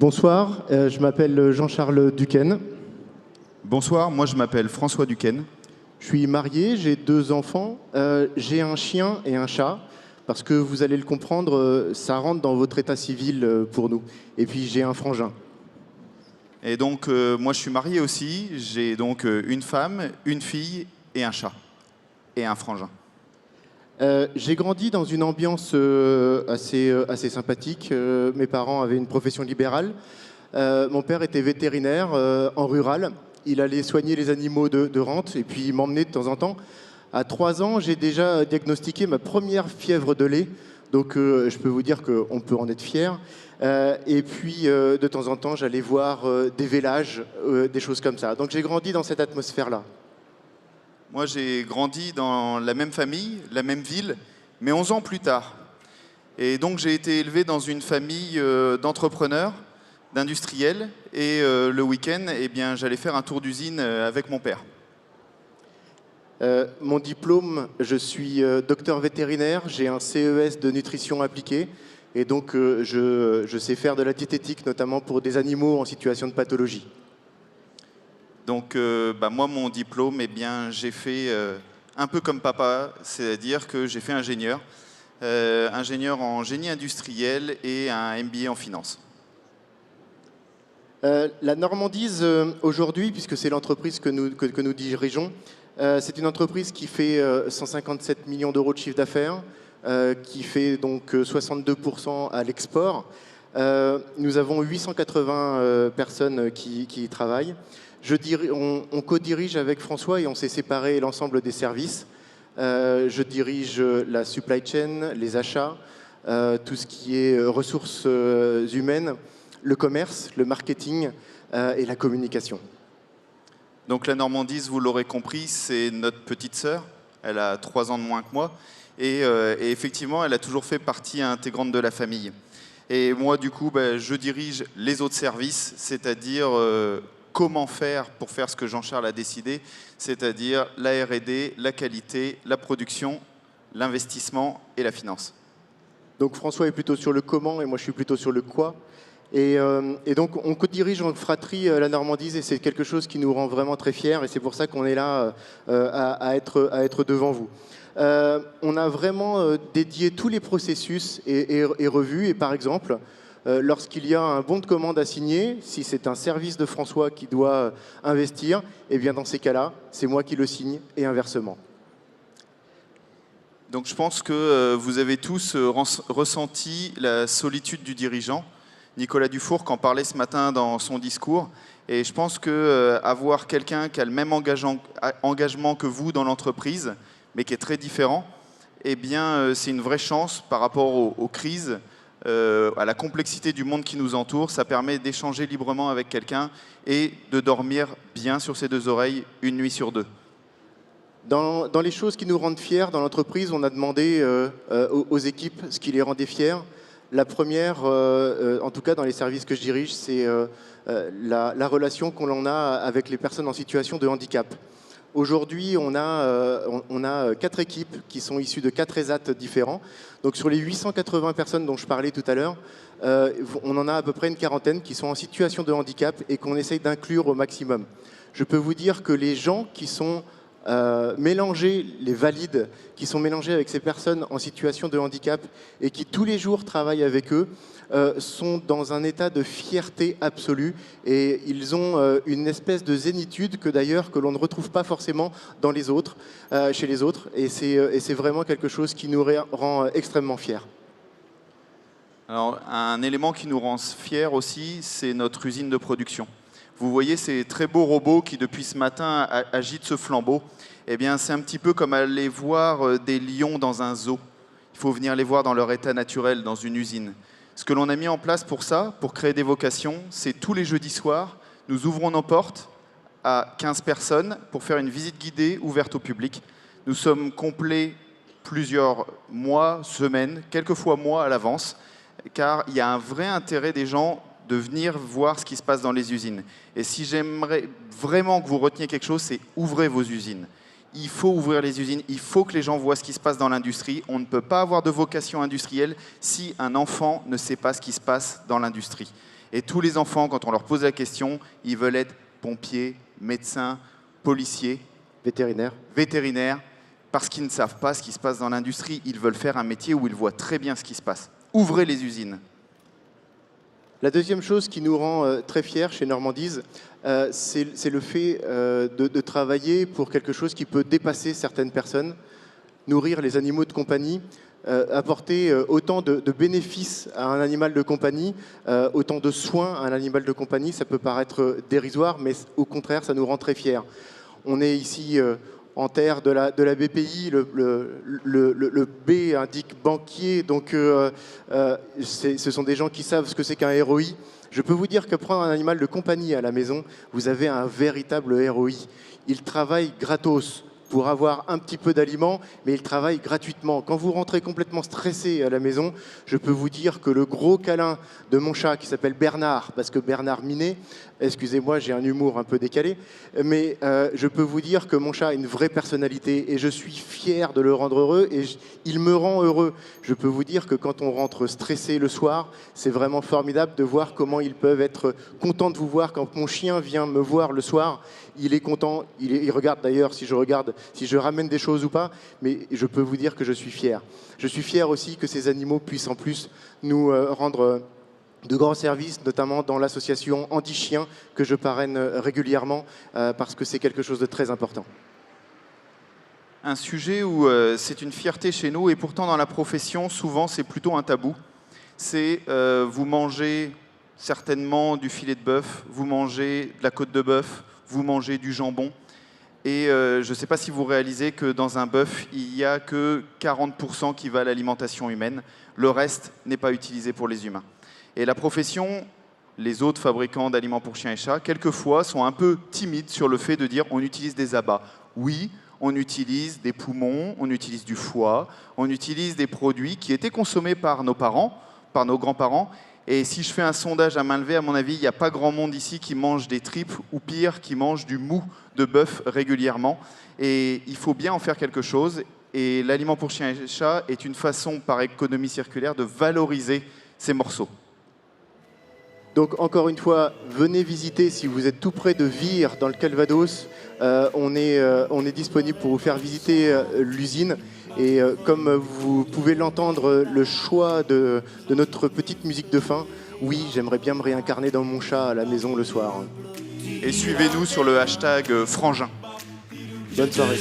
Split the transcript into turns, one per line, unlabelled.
Bonsoir, je m'appelle Jean-Charles Duquesne.
Bonsoir, moi je m'appelle François Duquesne.
Je suis marié, j'ai 2 enfants, j'ai un chien et un chat, parce que vous allez le comprendre, ça rentre dans votre état civil pour nous. Et puis j'ai un frangin.
Et donc moi je suis marié aussi, j'ai donc une femme, une fille et un chat. Et un frangin.
J'ai grandi dans une ambiance assez sympathique. Mes parents avaient une profession libérale. Mon père était vétérinaire en rural. Il allait soigner les animaux de rente et puis il m'emmenait de temps en temps. À 3 ans, j'ai déjà diagnostiqué ma première fièvre de lait. Donc je peux vous dire qu'on peut en être fier. Et puis de temps en temps, j'allais voir des vélages, des choses comme ça. Donc j'ai grandi dans cette atmosphère-là.
Moi j'ai grandi dans la même famille, la même ville, mais 11 ans plus tard. Et donc j'ai été élevé dans une famille d'entrepreneurs, d'industriels. Et le week-end, eh bien, j'allais faire un tour d'usine avec mon père.
Mon diplôme, je suis docteur vétérinaire, j'ai un CES de nutrition appliquée et donc je sais faire de la diététique, notamment pour des animaux en situation de pathologie.
Donc moi, mon diplôme, eh bien, j'ai fait un peu comme papa, c'est-à-dire que j'ai fait ingénieur, ingénieur en génie industriel et un MBA en finance.
La Normandise, aujourd'hui, puisque c'est l'entreprise que nous dirigeons, c'est une entreprise qui fait 157 millions d'euros de chiffre d'affaires, qui fait donc 62% à l'export. Nous avons 880 personnes qui y travaillent. On co-dirige avec François et on s'est séparé l'ensemble des services. Je dirige la supply chain, les achats, tout ce qui est ressources humaines, le commerce, le marketing et la communication.
Donc la Normandise, vous l'aurez compris, c'est notre petite sœur. Elle a 3 ans de moins que moi. Et effectivement, elle a toujours fait partie intégrante de la famille. Et moi, du coup, je dirige les autres services, c'est-à-dire comment faire pour faire ce que Jean-Charles a décidé, c'est-à-dire la R&D, la qualité, la production, l'investissement et la finance.
Donc François est plutôt sur le comment et moi je suis plutôt sur le quoi. Et donc on co-dirige en fratrie la Normandise et c'est quelque chose qui nous rend vraiment très fiers et c'est pour ça qu'on est là à être devant vous. On a vraiment dédié tous les processus et revus et par exemple, lorsqu'il y a un bon de commande à signer, si c'est un service de François qui doit investir, et bien dans ces cas-là, c'est moi qui le signe et inversement.
Donc je pense que vous avez tous ressenti la solitude du dirigeant. Nicolas Dufourcq en parlait ce matin dans son discours. Et je pense qu'avoir quelqu'un qui a le même engagement que vous dans l'entreprise, mais qui est très différent, eh bien, c'est une vraie chance par rapport aux crises, à la complexité du monde qui nous entoure. Ça permet d'échanger librement avec quelqu'un et de dormir bien sur ses 2 oreilles une nuit sur 2.
Dans les choses qui nous rendent fiers dans l'entreprise, on a demandé aux équipes ce qui les rendait fiers. La première, en tout cas dans les services que je dirige, c'est la relation qu'on a avec les personnes en situation de handicap. Aujourd'hui, on a 4 équipes qui sont issues de 4 ESAT différents. Donc sur les 880 personnes dont je parlais tout à l'heure, on en a à peu près une quarantaine qui sont en situation de handicap et qu'on essaye d'inclure au maximum. Je peux vous dire que les gens qui sont mélangés, les valides, qui sont mélangés avec ces personnes en situation de handicap et qui tous les jours travaillent avec eux, sont dans un état de fierté absolue et ils ont une espèce de zénitude que d'ailleurs que l'on ne retrouve pas forcément dans les autres, chez les autres et c'est vraiment quelque chose qui nous rend extrêmement fiers.
Alors, un élément qui nous rend fiers aussi, c'est notre usine de production. Vous voyez ces très beaux robots qui, depuis ce matin, agitent ce flambeau. Eh bien, c'est un petit peu comme aller voir des lions dans un zoo. Il faut venir les voir dans leur état naturel, dans une usine. Ce que l'on a mis en place pour ça, pour créer des vocations, c'est tous les jeudis soirs, nous ouvrons nos portes à 15 personnes pour faire une visite guidée ouverte au public. Nous sommes complets plusieurs mois, semaines, quelquefois mois à l'avance, car il y a un vrai intérêt des gens de venir voir ce qui se passe dans les usines. Et si j'aimerais vraiment que vous reteniez quelque chose, c'est ouvrez vos usines. Il faut ouvrir les usines, il faut que les gens voient ce qui se passe dans l'industrie. On ne peut pas avoir de vocation industrielle si un enfant ne sait pas ce qui se passe dans l'industrie. Et tous les enfants, quand on leur pose la question, ils veulent être pompiers, médecins, policiers, vétérinaires, parce qu'ils ne savent pas ce qui se passe dans l'industrie. Ils veulent faire un métier où ils voient très bien ce qui se passe. Ouvrez les usines.
La deuxième chose qui nous rend très fiers chez Normandize, c'est le fait de travailler pour quelque chose qui peut dépasser certaines personnes, nourrir les animaux de compagnie, apporter autant de bénéfices à un animal de compagnie, autant de soins à un animal de compagnie. Ça peut paraître dérisoire, mais au contraire, ça nous rend très fiers. On est ici en terre de la BPI, le B indique banquier, donc ce sont des gens qui savent ce que c'est qu'un ROI. Je peux vous dire que prendre un animal de compagnie à la maison, vous avez un véritable ROI. Il travaille gratos pour avoir un petit peu d'aliments, mais il travaille gratuitement. Quand vous rentrez complètement stressé à la maison, je peux vous dire que le gros câlin de mon chat, qui s'appelle Bernard, parce que Bernard Minet, excusez-moi, j'ai un humour un peu décalé, mais je peux vous dire que mon chat a une vraie personnalité et je suis fier de le rendre heureux et il me rend heureux. Je peux vous dire que quand on rentre stressé le soir, c'est vraiment formidable de voir comment ils peuvent être contents de vous voir. Quand mon chien vient me voir le soir, il est content, il regarde d'ailleurs si je ramène des choses ou pas, mais je peux vous dire que je suis fier. Je suis fier aussi que ces animaux puissent en plus nous rendre de grands services, notamment dans l'association Anti-Chien que je parraine régulièrement parce que c'est quelque chose de très important.
Un sujet où c'est une fierté chez nous et pourtant dans la profession, souvent c'est plutôt un tabou. C'est vous mangez certainement du filet de bœuf, vous mangez de la côte de bœuf, vous mangez du jambon. Et je ne sais pas si vous réalisez que dans un bœuf, il n'y a que 40% qui va à l'alimentation humaine. Le reste n'est pas utilisé pour les humains. Et la profession, les autres fabricants d'aliments pour chiens et chats, quelquefois sont un peu timides sur le fait de dire on utilise des abats. Oui, on utilise des poumons, on utilise du foie, on utilise des produits qui étaient consommés par nos parents, par nos grands-parents. Et si je fais un sondage à main levée, à mon avis, il n'y a pas grand monde ici qui mange des tripes ou pire, qui mange du mou de bœuf régulièrement. Et il faut bien en faire quelque chose. Et l'aliment pour chiens et chats est une façon, par économie circulaire, de valoriser ces morceaux.
Donc encore une fois, venez visiter si vous êtes tout près de Vire, dans le Calvados. On est disponible pour vous faire visiter l'usine. Et comme vous pouvez l'entendre, le choix de notre petite musique de fin, oui, j'aimerais bien me réincarner dans mon chat à la maison le soir.
Et suivez-nous sur le hashtag Frangin.
Bonne soirée.